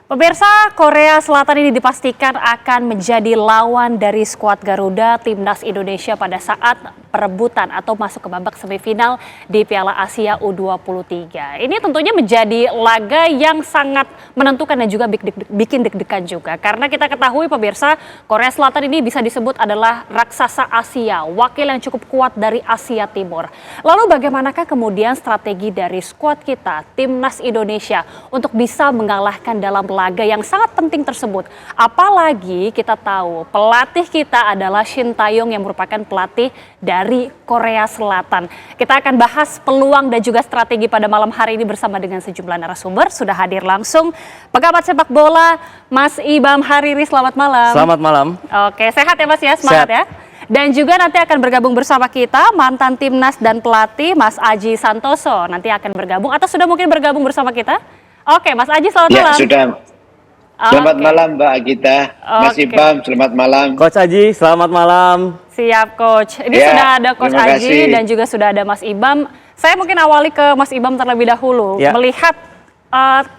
Pemirsa, Korea Selatan ini dipastikan akan menjadi lawan dari skuad Garuda Timnas Indonesia pada saat perebutan atau masuk ke babak semifinal di Piala Asia U23. Ini tentunya menjadi laga yang sangat menentukan dan juga bikin deg-degan juga. Karena kita ketahui pemirsa, Korea Selatan ini bisa disebut adalah raksasa Asia, wakil yang cukup kuat dari Asia Timur. Lalu bagaimanakah kemudian strategi dari skuad kita, Timnas Indonesia, untuk bisa mengalahkan dalam laga yang sangat penting tersebut. Apalagi kita tahu pelatih kita adalah Shin Tae-yong yang merupakan pelatih dari Korea Selatan. Kita akan bahas peluang dan juga strategi pada malam hari ini bersama dengan sejumlah narasumber. Sudah hadir langsung pengamat sepak bola Mas Ibam Hariri. Selamat malam. Selamat malam. Oke, sehat ya Mas ya, semangat ya. Dan juga nanti akan bergabung bersama kita mantan timnas dan pelatih Mas Aji Santoso. Nanti akan bergabung atau sudah mungkin bergabung bersama kita. Oke, Mas Aji, selamat malam. Ya, sudah. Selamat malam Mbak Agita, Mas Ibam, selamat malam. Coach Aji, selamat malam. Siap Coach, ini ya, sudah ada Coach Aji dan juga sudah ada Mas Ibam. Saya mungkin awali ke Mas Ibam terlebih dahulu. Melihat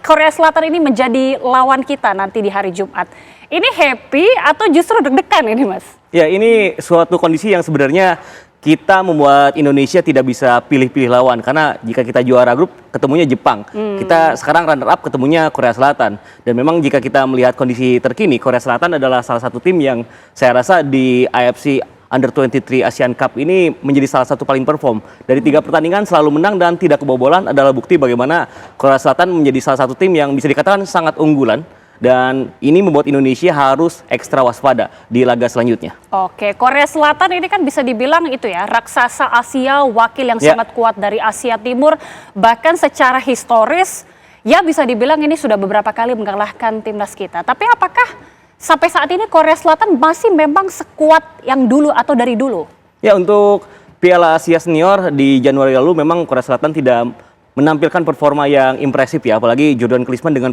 Korea Selatan ini menjadi lawan kita nanti di hari Jumat. Ini happy atau justru deg-degan ini Mas? Ya, ini suatu kondisi yang sebenarnya kita membuat Indonesia tidak bisa pilih-pilih lawan, karena jika kita juara grup ketemunya Jepang, kita sekarang runner up ketemunya Korea Selatan. Dan memang jika kita melihat kondisi terkini, Korea Selatan adalah salah satu tim yang saya rasa di AFC Under-23 Asian Cup ini menjadi salah satu paling perform. Dari 3 pertandingan selalu menang dan tidak kebobolan adalah bukti bagaimana Korea Selatan menjadi salah satu tim yang bisa dikatakan sangat unggulan. Dan ini membuat Indonesia harus ekstra waspada di laga selanjutnya. Oke, Korea Selatan ini kan bisa dibilang itu ya, raksasa Asia, wakil yang sangat kuat dari Asia Timur. Bahkan secara historis, ya bisa dibilang ini sudah beberapa kali mengalahkan timnas kita. Tapi apakah sampai saat ini Korea Selatan masih memang sekuat yang dulu atau dari dulu? Ya, untuk Piala Asia Senior di Januari lalu memang Korea Selatan tidak menampilkan performa yang impresif ya. Apalagi Jordan Klinsmann dengan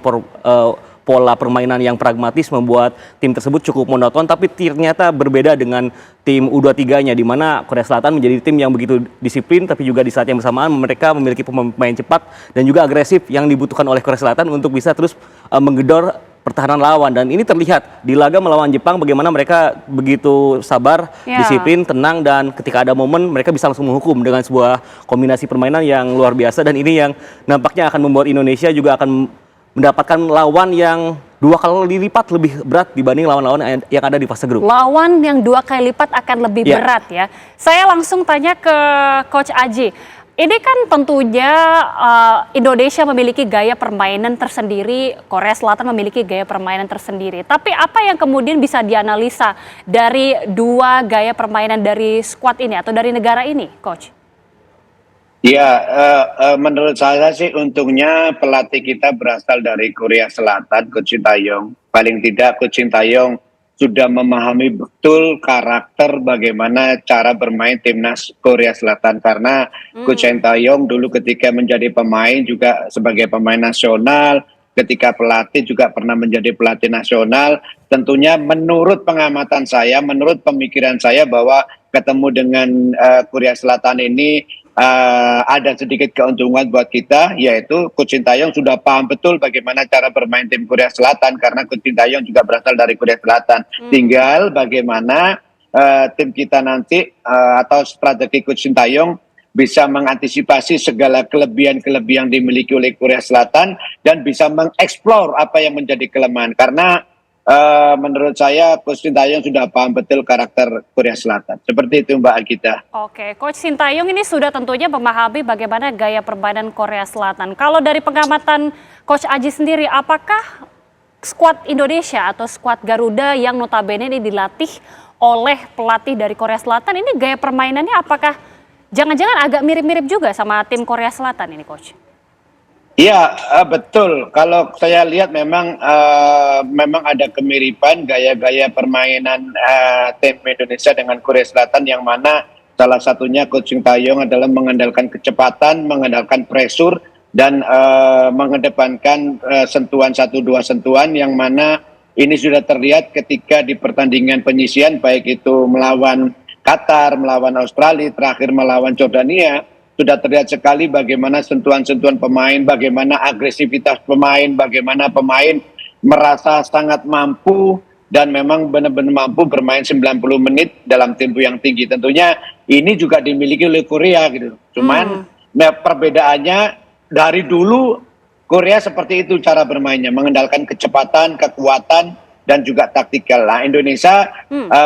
pola permainan yang pragmatis membuat tim tersebut cukup monoton, tapi ternyata berbeda dengan tim U23-nya, di mana Korea Selatan menjadi tim yang begitu disiplin, tapi juga di saat yang bersamaan mereka memiliki pemain cepat dan juga agresif yang dibutuhkan oleh Korea Selatan untuk bisa terus menggedor pertahanan lawan. Dan ini terlihat di laga melawan Jepang bagaimana mereka begitu sabar, disiplin, tenang, dan ketika ada momen mereka bisa langsung menghukum dengan sebuah kombinasi permainan yang luar biasa. Dan ini yang nampaknya akan membuat Indonesia juga akan mendapatkan lawan yang 2 kali lipat lebih berat dibanding lawan-lawan yang ada di fase grup. Lawan yang 2 kali lipat akan lebih berat ya. Saya langsung tanya ke Coach Aji. Ini kan tentunya Indonesia memiliki gaya permainan tersendiri, Korea Selatan memiliki gaya permainan tersendiri. Tapi apa yang kemudian bisa dianalisa dari 2 gaya permainan dari skuad ini atau dari negara ini, Coach? Ya, menurut saya sih untungnya pelatih kita berasal dari Korea Selatan, Coach Shin Tae-yong. Paling tidak Coach Shin Tae-yong sudah memahami betul karakter bagaimana cara bermain timnas Korea Selatan. Karena Coach Shin Tae-yong dulu ketika menjadi pemain juga sebagai pemain nasional, ketika pelatih juga pernah menjadi pelatih nasional. Tentunya menurut pengamatan saya, menurut pemikiran saya bahwa ketemu dengan Korea Selatan ini ada sedikit keuntungan buat kita, yaitu Coach Shin Tae-yong sudah paham betul bagaimana cara bermain tim Korea Selatan, karena Coach Shin Tae-yong juga berasal dari Korea Selatan. Tinggal bagaimana tim kita nanti atau strategi Coach Shin Tae-yong bisa mengantisipasi segala kelebihan-kelebihan yang dimiliki oleh Korea Selatan dan bisa mengeksplor apa yang menjadi kelemahan. Karena menurut saya Coach Shin Tae-yong sudah paham betul karakter Korea Selatan. Seperti itu Mbak Agita. Oke, Coach Shin Tae-yong ini sudah tentunya memahami bagaimana gaya permainan Korea Selatan. Kalau dari pengamatan Coach Aji sendiri, apakah skuad Indonesia atau skuad Garuda yang notabene ini dilatih oleh pelatih dari Korea Selatan, ini gaya permainannya apakah jangan-jangan agak mirip-mirip juga sama tim Korea Selatan ini, Coach? Iya, betul. Kalau saya lihat memang ada kemiripan gaya-gaya permainan tim Indonesia dengan Korea Selatan, yang mana salah satunya Coach Shin Tae-yong adalah mengandalkan kecepatan, mengandalkan pressure, dan mengedepankan sentuhan 1-2 sentuhan, yang mana ini sudah terlihat ketika di pertandingan penyisian, baik itu melawan Qatar, melawan Australia, terakhir melawan Jordania. Sudah terlihat sekali bagaimana sentuhan-sentuhan pemain, bagaimana agresivitas pemain, bagaimana pemain merasa sangat mampu dan memang benar-benar mampu bermain 90 menit dalam tempo yang tinggi. Tentunya ini juga dimiliki oleh Korea gitu. Cuman perbedaannya dari dulu Korea seperti itu cara bermainnya, mengandalkan kecepatan, kekuatan, dan juga taktikal. Nah, Indonesia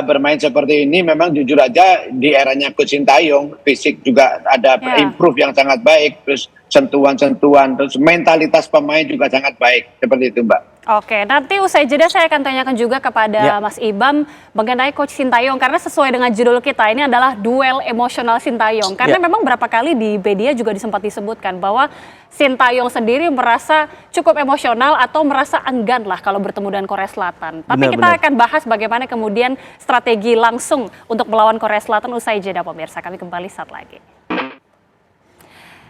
bermain seperti ini memang jujur aja di eranya Coach Sintayong, fisik juga ada improve yang sangat baik, terus sentuhan-sentuhan, terus mentalitas pemain juga sangat baik, seperti itu Mbak. Oke, nanti usai jeda saya akan tanyakan juga kepada Mas Ibam mengenai Coach Sintayong, karena sesuai dengan judul kita ini adalah duel emosional Sintayong. Karena memang berapa kali di media juga sempat disebutkan bahwa Sintayong sendiri merasa cukup emosional atau merasa enggan lah kalau bertemu dengan Korea Selatan. Tapi kita akan bahas bagaimana kemudian strategi langsung untuk melawan Korea Selatan usai jeda pemirsa. Kami kembali saat lagi.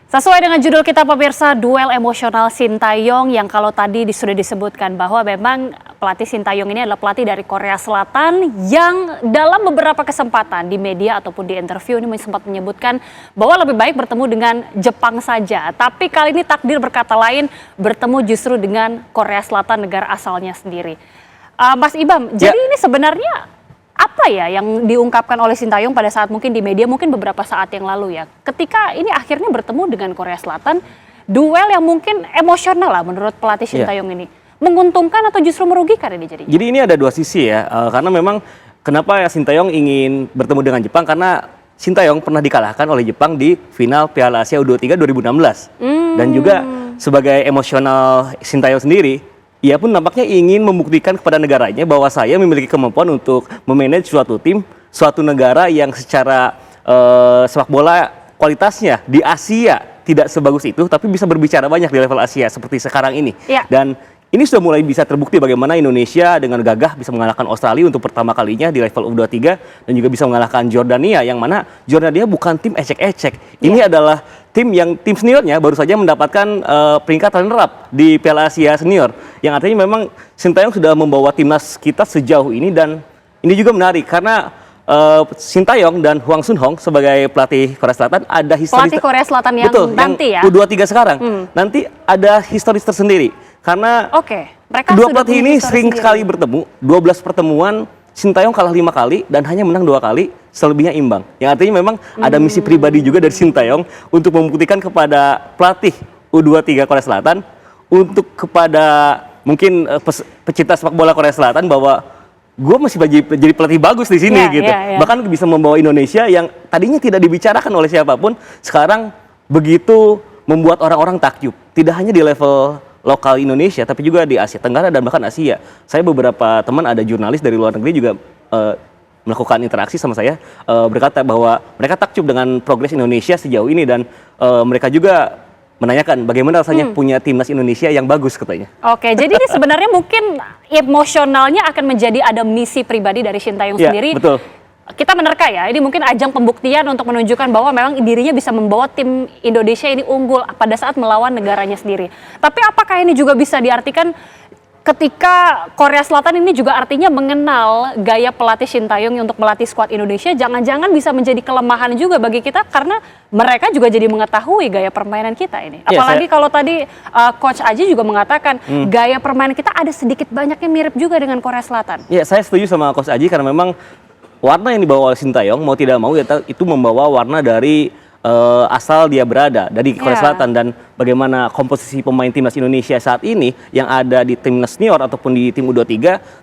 Sesuai dengan judul kita pemirsa, duel emosional Sintayong, yang kalau tadi sudah disebutkan bahwa memang pelatih Sintayong ini adalah pelatih dari Korea Selatan yang dalam beberapa kesempatan di media ataupun di interview ini sempat menyebutkan bahwa lebih baik bertemu dengan Jepang saja. Tapi kali ini takdir berkata lain, bertemu justru dengan Korea Selatan, negara asalnya sendiri. Mas Ibam, jadi ini sebenarnya apa ya yang diungkapkan oleh Sintayong pada saat mungkin di media, mungkin beberapa saat yang lalu ya, ketika ini akhirnya bertemu dengan Korea Selatan, duel yang mungkin emosional lah menurut pelatih Sintayong ini, menguntungkan atau justru merugikan ini jadinya? Jadi ini ada dua sisi ya, karena memang kenapa ya Sintayong ingin bertemu dengan Jepang, karena Sintayong pernah dikalahkan oleh Jepang di final Piala Asia U23 2016. Dan juga sebagai emosional Sintayong sendiri, ia pun nampaknya ingin membuktikan kepada negaranya bahwa saya memiliki kemampuan untuk memanage suatu tim, suatu negara yang secara sepak bola kualitasnya di Asia tidak sebagus itu, tapi bisa berbicara banyak di level Asia seperti sekarang ini. Dan ini sudah mulai bisa terbukti bagaimana Indonesia dengan gagah bisa mengalahkan Australia untuk pertama kalinya di level U23 dan juga bisa mengalahkan Jordania, yang mana Jordania bukan tim ecek-ecek. Ini adalah tim seniornya baru saja mendapatkan peringkat runner-up di Piala Asia Senior, yang artinya memang Sintayong sudah membawa timnas kita sejauh ini. Dan ini juga menarik karena Sintayong dan Hwang Sun-hong sebagai pelatih Korea Selatan ada historis. Pelatih Korea Selatan yang nanti ya? U23 sekarang. Nanti ada historis tersendiri. Karena kedua pelatih ini sering sekali bertemu, 12 pertemuan, Sintayong kalah 5 kali dan hanya menang 2 kali, selebihnya imbang. Yang artinya memang ada misi pribadi juga dari Sintayong untuk membuktikan kepada pelatih U23 Korea Selatan, untuk kepada mungkin pecinta sepak bola Korea Selatan bahwa gue masih jadi pelatih bagus di sini gitu. Bahkan bisa membawa Indonesia yang tadinya tidak dibicarakan oleh siapapun, sekarang begitu membuat orang-orang takjub. Tidak hanya di level lokal Indonesia, tapi juga di Asia Tenggara dan bahkan Asia. Saya beberapa teman ada jurnalis dari luar negeri juga melakukan interaksi sama saya, berkata bahwa mereka takjub dengan progres Indonesia sejauh ini, dan mereka juga menanyakan bagaimana rasanya punya timnas Indonesia yang bagus katanya. Jadi ini sebenarnya mungkin emosionalnya akan menjadi ada misi pribadi dari Sintayong sendiri. Betul. Kita menerka ya, ini mungkin ajang pembuktian untuk menunjukkan bahwa memang dirinya bisa membawa tim Indonesia ini unggul pada saat melawan negaranya sendiri. Tapi apakah ini juga bisa diartikan ketika Korea Selatan ini juga artinya mengenal gaya pelatih Sintayong untuk melatih skuad Indonesia, jangan-jangan bisa menjadi kelemahan juga bagi kita karena mereka juga jadi mengetahui gaya permainan kita ini. Apalagi kalau tadi Coach Aji juga mengatakan gaya permainan kita ada sedikit banyaknya mirip juga dengan Korea Selatan. Ya, saya setuju sama Coach Aji karena memang warna yang dibawa oleh Sintayong mau tidak mau itu membawa warna dari asal dia berada dari Korea Selatan, dan bagaimana komposisi pemain timnas Indonesia saat ini yang ada di timnas senior ataupun di tim U23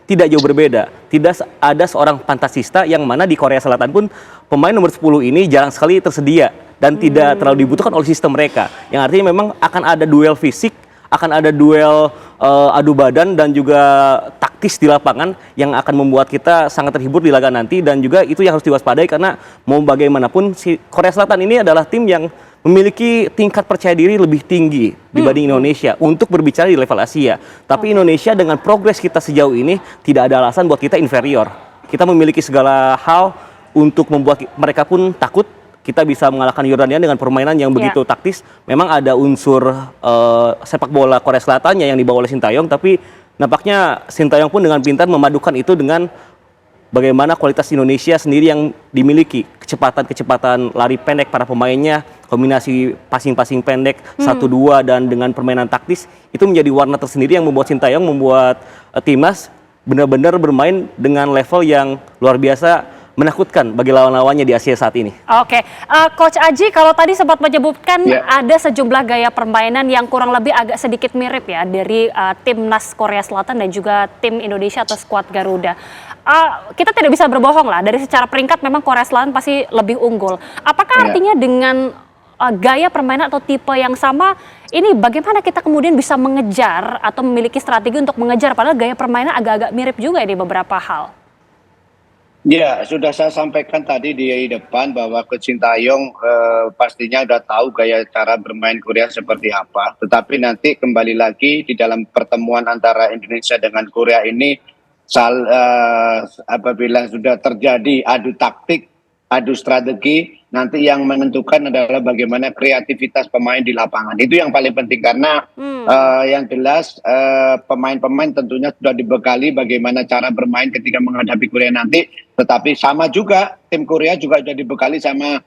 tidak jauh berbeda. Tidak ada seorang fantasista yang mana di Korea Selatan pun pemain nomor 10 ini jarang sekali tersedia dan tidak terlalu dibutuhkan oleh sistem mereka. Yang artinya memang akan ada duel fisik, akan ada duel adu badan dan juga taktis di lapangan yang akan membuat kita sangat terhibur di laga nanti, dan juga itu yang harus diwaspadai karena mau bagaimanapun si Korea Selatan ini adalah tim yang memiliki tingkat percaya diri lebih tinggi dibanding Indonesia untuk berbicara di level Asia. Tapi Indonesia dengan progres kita sejauh ini tidak ada alasan buat kita inferior. Kita memiliki segala hal untuk membuat mereka pun takut. Kita bisa mengalahkan Yordania dengan permainan yang begitu taktis. Memang ada unsur sepak bola Korea Selatannya yang dibawa oleh Sintayong, tapi nampaknya Sintayong pun dengan pintar memadukan itu dengan bagaimana kualitas Indonesia sendiri yang dimiliki. kecepatan lari pendek para pemainnya, kombinasi passing-passing pendek 1-2 dan dengan permainan taktis itu menjadi warna tersendiri yang membuat Sintayong membuat timnas benar-benar bermain dengan level yang luar biasa menakutkan bagi lawan-lawannya di Asia saat ini. Oke, Coach Aji kalau tadi sempat menyebutkan ada sejumlah gaya permainan yang kurang lebih agak sedikit mirip ya dari timnas Korea Selatan dan juga tim Indonesia atau skuad Garuda. Kita tidak bisa berbohong lah, dari secara peringkat memang Korea Selatan pasti lebih unggul. Apakah artinya dengan gaya permainan atau tipe yang sama, ini bagaimana kita kemudian bisa mengejar atau memiliki strategi untuk mengejar, padahal gaya permainan agak-agak mirip juga di beberapa hal? Ya, sudah saya sampaikan tadi di depan bahwa Coach Sintayong pastinya udah tahu gaya cara bermain Korea seperti apa. Tetapi nanti kembali lagi di dalam pertemuan antara Indonesia dengan Korea ini, apabila sudah terjadi adu taktik, adu strategi, nanti yang menentukan adalah bagaimana kreativitas pemain di lapangan. Itu yang paling penting karena yang jelas pemain-pemain tentunya sudah dibekali bagaimana cara bermain ketika menghadapi Korea nanti. Tetapi sama juga tim Korea juga sudah dibekali sama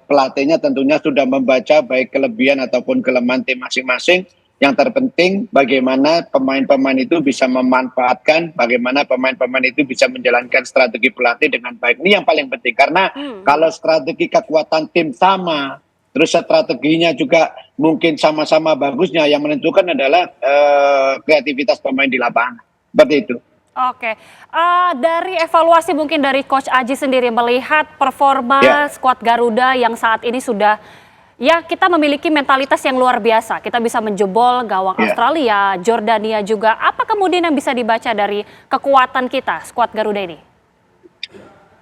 pelatihnya tentunya sudah membaca baik kelebihan ataupun kelemahan tim masing-masing. Yang terpenting bagaimana pemain-pemain itu bisa memanfaatkan, bagaimana pemain-pemain itu bisa menjalankan strategi pelatih dengan baik. Ini yang paling penting karena kalau strategi kekuatan tim sama, terus strateginya juga mungkin sama-sama bagusnya, yang menentukan adalah kreativitas pemain di lapangan. Seperti itu. Oke, dari evaluasi mungkin dari Coach Aji sendiri melihat performa skuad Garuda yang saat ini sudah, ya kita memiliki mentalitas yang luar biasa. Kita bisa menjebol gawang Australia, Jordania juga. Apa kemudian yang bisa dibaca dari kekuatan kita, skuad Garuda ini?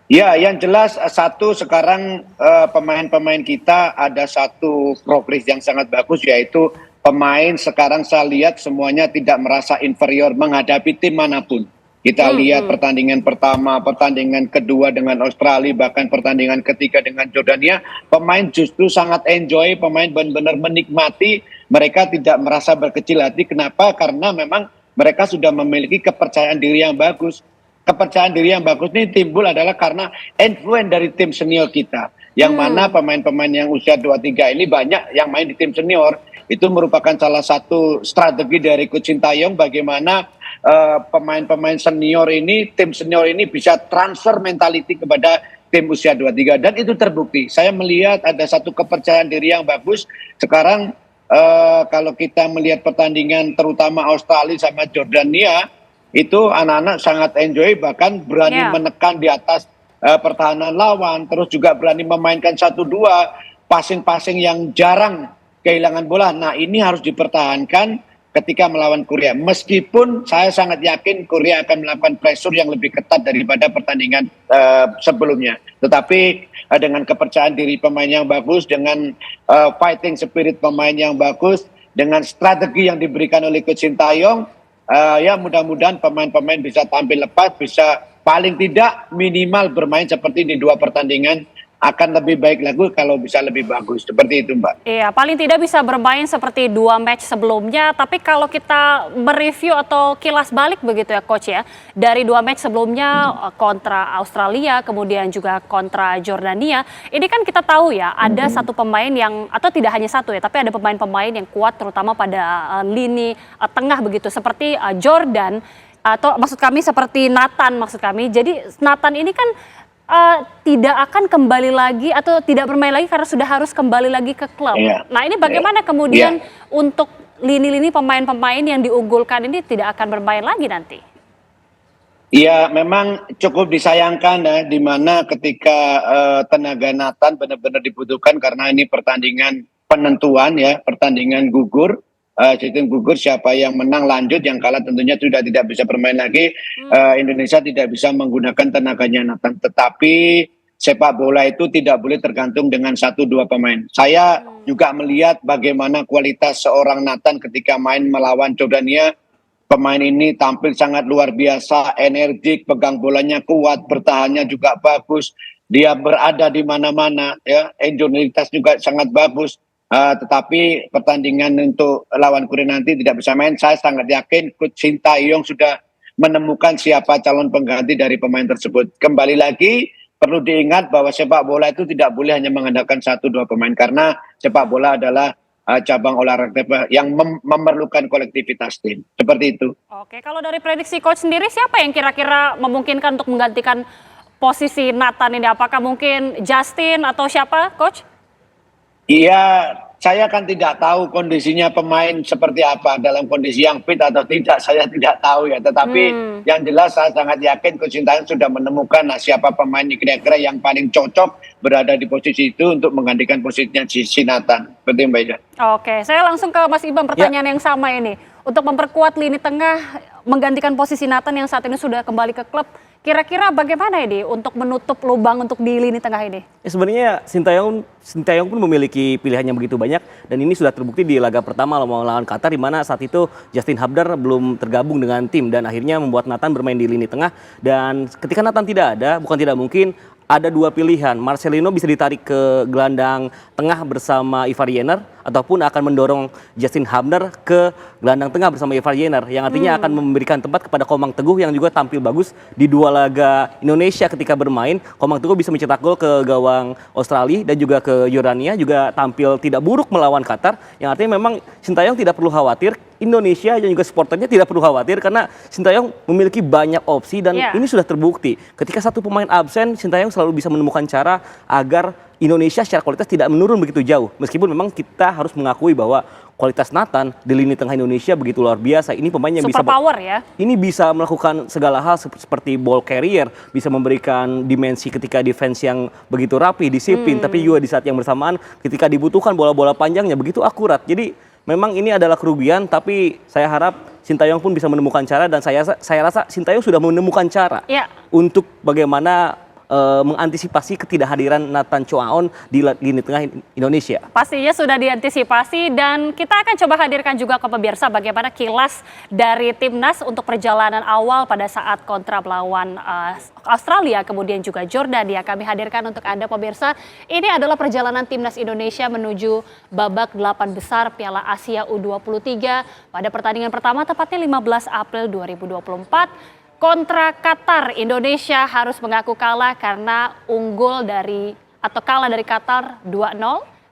Ya, yang jelas satu sekarang pemain-pemain kita ada satu progres yang sangat bagus, yaitu pemain sekarang saya lihat semuanya tidak merasa inferior menghadapi tim manapun. Kita lihat pertandingan pertama, pertandingan kedua dengan Australia, bahkan pertandingan ketiga dengan Jordania, pemain justru sangat enjoy, pemain benar-benar menikmati, mereka tidak merasa berkecil hati. Kenapa? Karena memang mereka sudah memiliki kepercayaan diri yang bagus. Kepercayaan diri yang bagus ini timbul adalah karena influence dari tim senior kita. Yang mana pemain-pemain yang usia 23 ini banyak yang main di tim senior. Itu merupakan salah satu strategi dari Coach Sintayong bagaimana pemain-pemain senior ini, tim senior ini bisa transfer mentality kepada tim usia 23 dan itu terbukti. Saya melihat ada satu kepercayaan diri yang bagus. Sekarang kalau kita melihat pertandingan terutama Australia sama Jordania, itu anak-anak sangat enjoy, bahkan berani menekan di atas pertahanan lawan, terus juga berani memainkan 1-2 passing-passing yang jarang kehilangan bola. Nah, ini harus dipertahankan ketika melawan Korea. Meskipun saya sangat yakin Korea akan melakukan pressure yang lebih ketat daripada pertandingan sebelumnya. Tetapi dengan kepercayaan diri pemain yang bagus, dengan fighting spirit pemain yang bagus, dengan strategi yang diberikan oleh Coach Sintayong, ya mudah-mudahan pemain-pemain bisa tampil lepas, bisa paling tidak minimal bermain seperti di 2 pertandingan. Akan lebih baik lagi kalau bisa lebih bagus. Seperti itu, Mbak. Iya, paling tidak bisa bermain seperti 2 match sebelumnya. Tapi kalau kita mereview atau kilas balik begitu ya, Coach ya. Dari 2 match sebelumnya kontra Australia, kemudian juga kontra Jordania. Ini kan kita tahu ya, ada satu pemain yang, atau tidak hanya satu ya, tapi ada pemain-pemain yang kuat terutama pada lini tengah begitu. Seperti Jordan, atau maksud kami seperti Nathan maksud kami. Jadi Nathan ini kan tidak akan kembali lagi atau tidak bermain lagi karena sudah harus kembali lagi ke klub. Nah ini bagaimana kemudian untuk lini-lini pemain-pemain yang diunggulkan ini tidak akan bermain lagi nanti? Iya, memang cukup disayangkan ya, di mana ketika tenaga Nathan benar-benar dibutuhkan karena ini pertandingan penentuan ya, pertandingan gugur. Sistem gugur, siapa yang menang lanjut, yang kalah tentunya sudah tidak bisa bermain lagi. Indonesia tidak bisa menggunakan tenaganya Nathan. Tetapi sepak bola itu tidak boleh tergantung dengan 1-2 pemain. Saya juga melihat bagaimana kualitas seorang Nathan ketika main melawan Jordania. Pemain ini tampil sangat luar biasa, energik, pegang bolanya kuat, bertahannya juga bagus. Dia berada di mana-mana, ya, integritas juga sangat bagus. Tetapi pertandingan untuk lawan Korea nanti tidak bisa main. Saya sangat yakin Coach Sintayong sudah menemukan siapa calon pengganti dari pemain tersebut. Kembali lagi perlu diingat bahwa sepak bola itu tidak boleh hanya mengandalkan 1-2 pemain, karena sepak bola adalah cabang olahraga yang memerlukan kolektivitas tim. Seperti itu. Oke, kalau dari prediksi coach sendiri siapa yang kira-kira memungkinkan untuk menggantikan posisi Nathan ini? Apakah mungkin Justin atau siapa, coach? Iya, saya kan tidak tahu kondisinya pemain seperti apa, dalam kondisi yang fit atau tidak, saya tidak tahu ya. Tetapi yang jelas saya sangat yakin Coach Sintayong sudah menemukan siapa pemain kira-kira yang paling cocok berada di posisi itu untuk menggantikan posisinya si Nathan. Betul Mbak Ida. Oke, saya langsung ke Mas Ibam pertanyaan yang sama ini. Untuk memperkuat lini tengah, menggantikan posisi Nathan yang saat ini sudah kembali ke klub, kira-kira bagaimana ini untuk menutup lubang untuk di lini tengah ini? Sebenarnya Sintayong pun memiliki pilihan yang begitu banyak, dan ini sudah terbukti di laga pertama melawan Qatar, di mana saat itu Justin Hubner belum tergabung dengan tim dan akhirnya membuat Nathan bermain di lini tengah. Dan ketika Nathan tidak ada, bukan tidak mungkin ada dua pilihan. Marcelino bisa ditarik ke gelandang tengah bersama Ivar Jenner, ataupun akan mendorong Justin Hubner ke gelandang tengah bersama Ivar Jenner, yang artinya akan memberikan tempat kepada Komang Teguh yang juga tampil bagus di dua laga Indonesia ketika bermain. Komang Teguh bisa mencetak gol ke gawang Australia dan juga ke Jordania, juga tampil tidak buruk melawan Qatar, yang artinya memang Sintayong tidak perlu khawatir. Indonesia dan juga supporternya tidak perlu khawatir karena Sintayong memiliki banyak opsi, dan ini sudah terbukti. Ketika satu pemain absen, Sintayong selalu bisa menemukan cara agar Indonesia secara kualitas tidak menurun begitu jauh. Meskipun memang kita harus mengakui bahwa kualitas Nathan di lini tengah Indonesia begitu luar biasa. Ini pemain yang super power ya. Ini bisa melakukan segala hal seperti ball carrier, bisa memberikan dimensi ketika defense yang begitu rapi, disiplin, tapi juga di saat yang bersamaan ketika dibutuhkan bola-bola panjangnya begitu akurat. Jadi memang ini adalah kerugian, tapi saya harap Sintayong pun bisa menemukan cara, dan saya rasa Sintayong sudah menemukan cara untuk bagaimana mengantisipasi ketidakhadiran Nathan Choaon di lini tengah Indonesia. Pastinya sudah diantisipasi, dan kita akan coba hadirkan juga ke pemirsa bagaimana kilas dari timnas untuk perjalanan awal pada saat kontra melawan Australia, kemudian juga Jordania. Kami hadirkan untuk Anda pemirsa. Ini adalah perjalanan timnas Indonesia menuju babak 8 besar Piala Asia U23 pada pertandingan pertama tepatnya 15 April 2024. Kontra Qatar, Indonesia harus mengaku kalah karena kalah dari Qatar 2-0.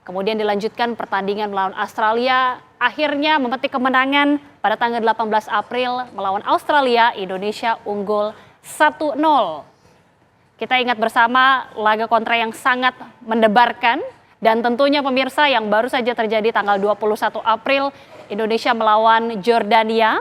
Kemudian dilanjutkan pertandingan melawan Australia, akhirnya memetik kemenangan pada tanggal 18 April melawan Australia. Indonesia unggul 1-0. Kita ingat bersama laga kontra yang sangat mendebarkan, dan tentunya pemirsa yang baru saja terjadi tanggal 21 April, Indonesia melawan Jordania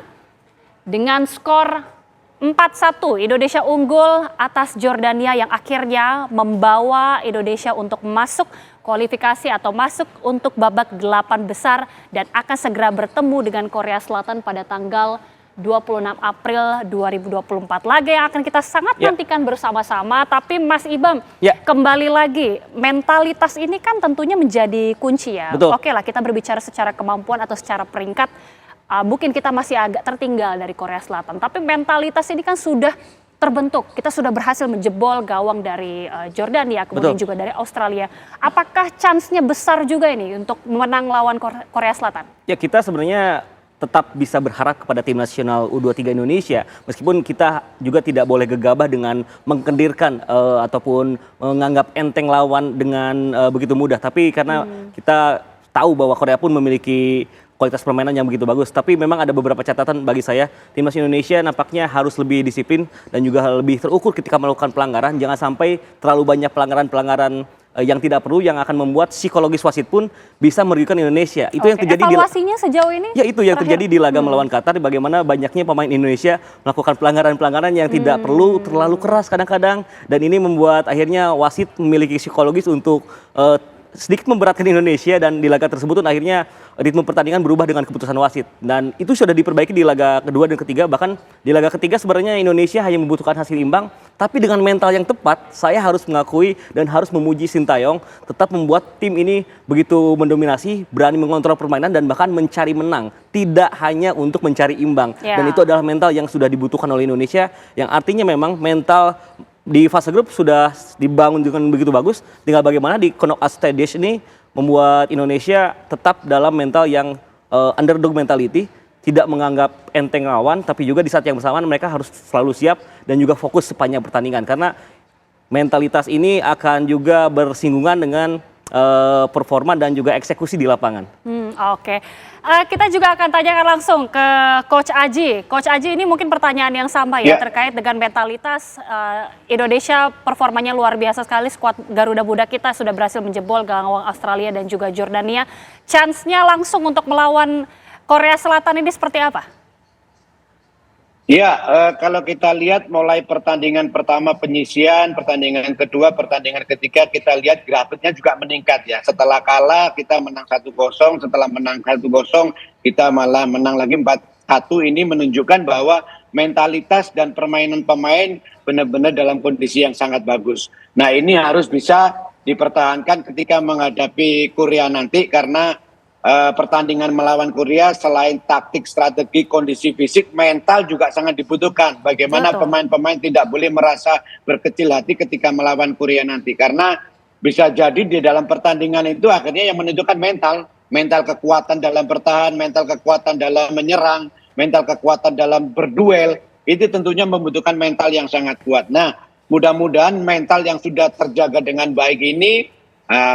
dengan skor 4-1, Indonesia unggul atas Jordania yang akhirnya membawa Indonesia untuk masuk kualifikasi atau masuk untuk babak 8 besar dan akan segera bertemu dengan Korea Selatan pada tanggal 26 April 2024. Laga yang akan kita sangat nantikan bersama-sama. Tapi Mas Ibam, kembali lagi, mentalitas ini kan tentunya menjadi kunci ya. Betul. Oke lah, kita berbicara secara kemampuan atau secara peringkat, mungkin kita masih agak tertinggal dari Korea Selatan, tapi mentalitas ini kan sudah terbentuk. Kita sudah berhasil menjebol gawang dari Jordania, kemudian juga dari Australia. Apakah chance-nya besar juga ini untuk menang lawan Korea Selatan? Ya, kita sebenarnya tetap bisa berharap kepada tim nasional U23 Indonesia, meskipun kita juga tidak boleh gegabah dengan mengkendirkan ataupun menganggap enteng lawan dengan begitu mudah. Tapi karena kita tahu bahwa Korea pun memiliki kualitas permainan yang begitu bagus, tapi memang ada beberapa catatan bagi saya. Timnas Indonesia nampaknya harus lebih disiplin dan juga lebih terukur ketika melakukan pelanggaran. Jangan sampai terlalu banyak pelanggaran-pelanggaran yang tidak perlu, yang akan membuat psikologis wasit pun bisa merugikan Indonesia. Itu yang terjadi evaluasinya sejauh ini? Ya, itu yang terjadi di laga melawan Qatar, bagaimana banyaknya pemain Indonesia melakukan pelanggaran-pelanggaran yang tidak perlu, terlalu keras kadang-kadang, dan ini membuat akhirnya wasit memiliki psikologis untuk sedikit memberatkan Indonesia, dan di laga tersebut akhirnya ritme pertandingan berubah dengan keputusan wasit, dan itu sudah diperbaiki di laga kedua dan ketiga. Bahkan di laga ketiga sebenarnya Indonesia hanya membutuhkan hasil imbang, tapi dengan mental yang tepat, saya harus mengakui dan harus memuji Sintayong tetap membuat tim ini begitu mendominasi, berani mengontrol permainan dan bahkan mencari menang, tidak hanya untuk mencari imbang. Dan itu adalah mental yang sudah dibutuhkan oleh Indonesia, yang artinya memang mental di fase grup sudah dibangun dengan begitu bagus. Tinggal bagaimana di knockout stage ini membuat Indonesia tetap dalam mental yang underdog mentality, tidak menganggap enteng lawan, tapi juga di saat yang bersamaan mereka harus selalu siap dan juga fokus sepanjang pertandingan. Karena mentalitas ini akan juga bersinggungan dengan performa dan juga eksekusi di lapangan. Oke. Kita juga akan tanyakan langsung ke Coach Aji. Coach Aji, ini mungkin pertanyaan yang sama ya, terkait dengan mentalitas. Indonesia performanya luar biasa sekali, skuad Garuda Muda kita sudah berhasil menjebol gawang Australia dan juga Jordania. Chance-nya langsung untuk melawan Korea Selatan ini seperti apa? Ya, kalau kita lihat mulai pertandingan pertama penyisian, pertandingan kedua, pertandingan ketiga, kita lihat grafiknya juga meningkat ya. Setelah kalah kita menang 1-0, setelah menang 1-0 kita malah menang lagi 4-1. Ini menunjukkan bahwa mentalitas dan permainan pemain benar-benar dalam kondisi yang sangat bagus. Nah, ini harus bisa dipertahankan ketika menghadapi Korea nanti, karena pertandingan melawan Korea selain taktik, strategi, kondisi fisik, mental juga sangat dibutuhkan. Bagaimana pemain-pemain tidak boleh merasa berkecil hati ketika melawan Korea nanti, karena bisa jadi di dalam pertandingan itu akhirnya yang menentukan mental kekuatan dalam bertahan, mental kekuatan dalam menyerang, mental kekuatan dalam berduel, itu tentunya membutuhkan mental yang sangat kuat. Nah, mudah-mudahan mental yang sudah terjaga dengan baik ini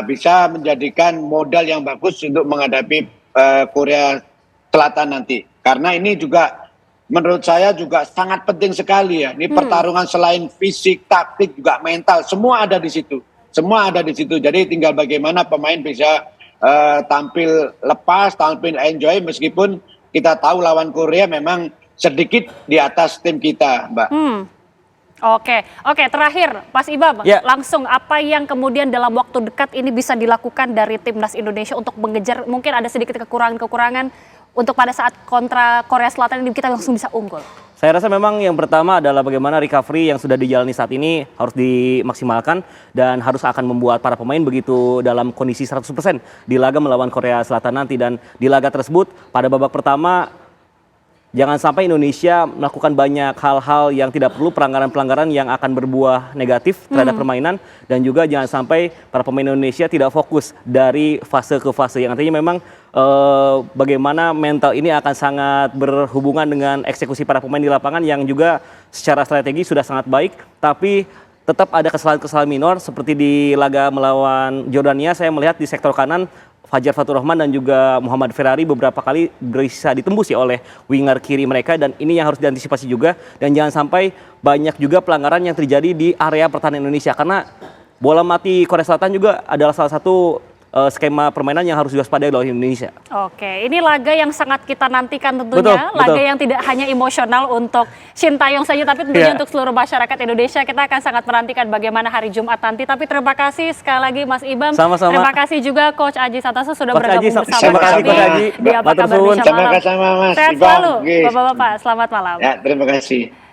bisa menjadikan modal yang bagus untuk menghadapi Korea Selatan nanti. Karena ini juga menurut saya juga sangat penting sekali ya. Ini pertarungan selain fisik, taktik, juga mental, semua ada di situ. Semua ada di situ. Jadi tinggal bagaimana pemain bisa tampil lepas, tampil enjoy, meskipun kita tahu lawan Korea memang sedikit di atas tim kita, Mbak. Oke, terakhir Mas Ibam, langsung apa yang kemudian dalam waktu dekat ini bisa dilakukan dari Timnas Indonesia untuk mengejar, mungkin ada sedikit kekurangan-kekurangan untuk pada saat kontra Korea Selatan ini kita langsung bisa unggul? Saya rasa memang yang pertama adalah bagaimana recovery yang sudah dijalani saat ini harus dimaksimalkan dan harus akan membuat para pemain begitu dalam kondisi 100% di laga melawan Korea Selatan nanti. Dan di laga tersebut pada babak pertama jangan sampai Indonesia melakukan banyak hal-hal yang tidak perlu, pelanggaran-pelanggaran yang akan berbuah negatif terhadap permainan, dan juga jangan sampai para pemain Indonesia tidak fokus dari fase ke fase, yang artinya memang bagaimana mental ini akan sangat berhubungan dengan eksekusi para pemain di lapangan yang juga secara strategi sudah sangat baik, tapi tetap ada kesalahan-kesalahan minor seperti di laga melawan Jordania. Saya melihat di sektor kanan Fajar Fatur Rahman dan juga Muhammad Ferrari beberapa kali bisa ditembus ya oleh winger kiri mereka, dan ini yang harus diantisipasi juga. Dan jangan sampai banyak juga pelanggaran yang terjadi di area pertahanan Indonesia, karena bola mati Korea Selatan juga adalah salah satu skema permainan yang harus diwaspadai oleh Indonesia. Oke, ini laga yang sangat kita nantikan tentunya, laga yang tidak hanya emosional untuk Shin Taeyong saja, tapi tentunya untuk seluruh masyarakat Indonesia. Kita akan sangat menantikan bagaimana hari Jumat nanti. Tapi terima kasih sekali lagi Mas Ibam. Sama-sama. Terima kasih juga Coach Aji Santoso sudah bergabung bersama kami di Apa Kabar Indonesia Malam. Sama-sama Mas Sehat Ibam. selalu, Bapak-bapak. Selamat malam. Ya, terima kasih.